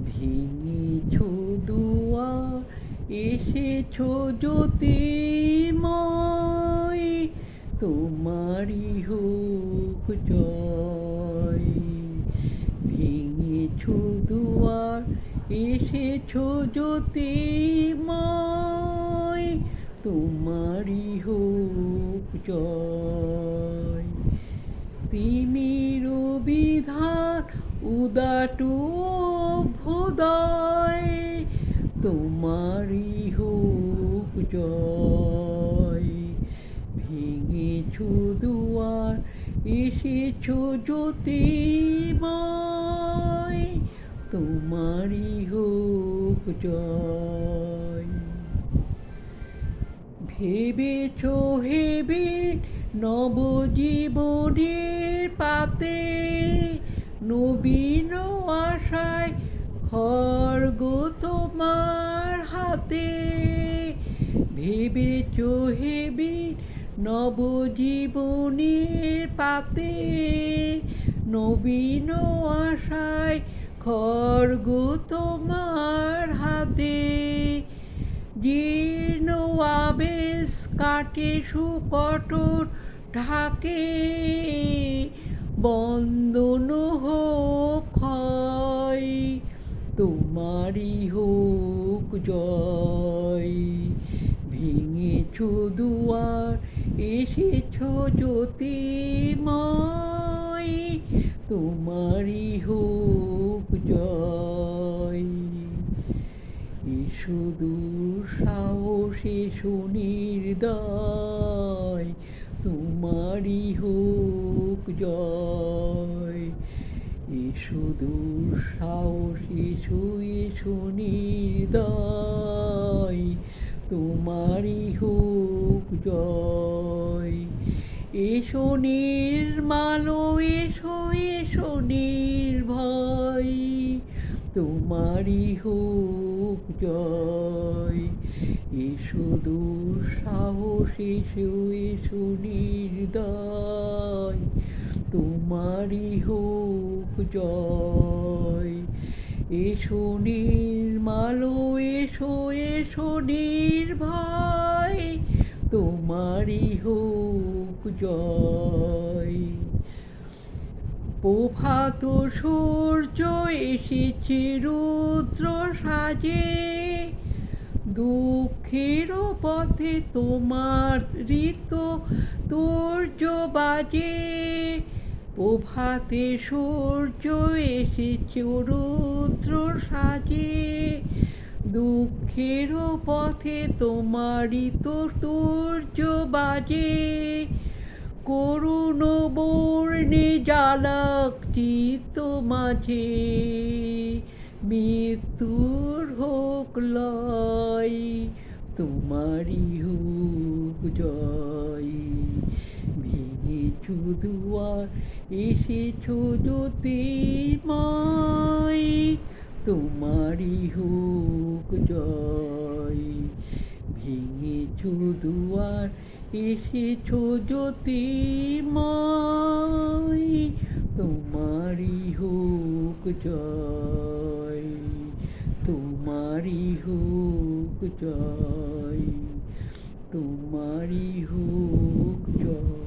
ভেঙেছো দুয়ার, এসেছো জ্যোতির্ময়, তোমারই হোক জয়। ভেঙেছো দুয়ার, এসেছো জ্যোতির্ময়, তোমারই হোক জয়। তিমির বিধান উদাট অভ্যুদয়, তোমারই হোক জয়। ভেঙেছো দুয়ার, এসেছো জ্যোতির্ময়, তোমারই হোক জয়। ভেবেছো হেবে নবজীবনের পাতে, নবীন আশায় খড়গ তোমার হাতে। ভেবেছো হেবে নবজীবনের পাতে, নবীন আশায় খড়গ তোমার হাতে। জীর্ণ আবেশ কাটে সুকঠোর ঢাকে, বন্দন হোক ক্ষয়, তোমারই হোক জয়। ভেঙেছো দুয়ার, এসেছো জ্যোতির্ময়, তোমারই হোক জয়। এসো দুঃসাহস, এসো নির্দয়, তোমারই হোক জয়। এসো দুঃসাহস, এসো এসো নির্দয়, তোমারই হোক জয়। এসো নির্মল, এসো এসো নির্ভয়, তোমারই হোক জয়। এসো দুঃসাহস, এসো এসো নির্দয়, তোমারই হোক জয়। এসো নির্মল, এসো এসো নির্ভয়, তোমারই হোক জয়। প্রভাত সূর্য এসেছে রুদ্র সাজে, দুঃখের পথে তোমার ঋত তুর্য বাজে। প্রভাতে সূর্য এসেছে রুদ্র সাজে, দুঃখের পথে তোমারই তো তুর্য বাজে। করুণ বর্ণে জ্বালাক চিত্ত মাঝে, মৃত্যুর হোক লয়, তোমারই হোক জয়। ভেঙেছো দুয়ার, এসেছো জ্যোতির্ময়, তোমারই হোক জয়। ভেঙেছো দুয়ার, এসেছো জ্যোতির্ময়, তোমারই হোক জয়। তোমারই হোক জয়, তোমারই হোক জয়।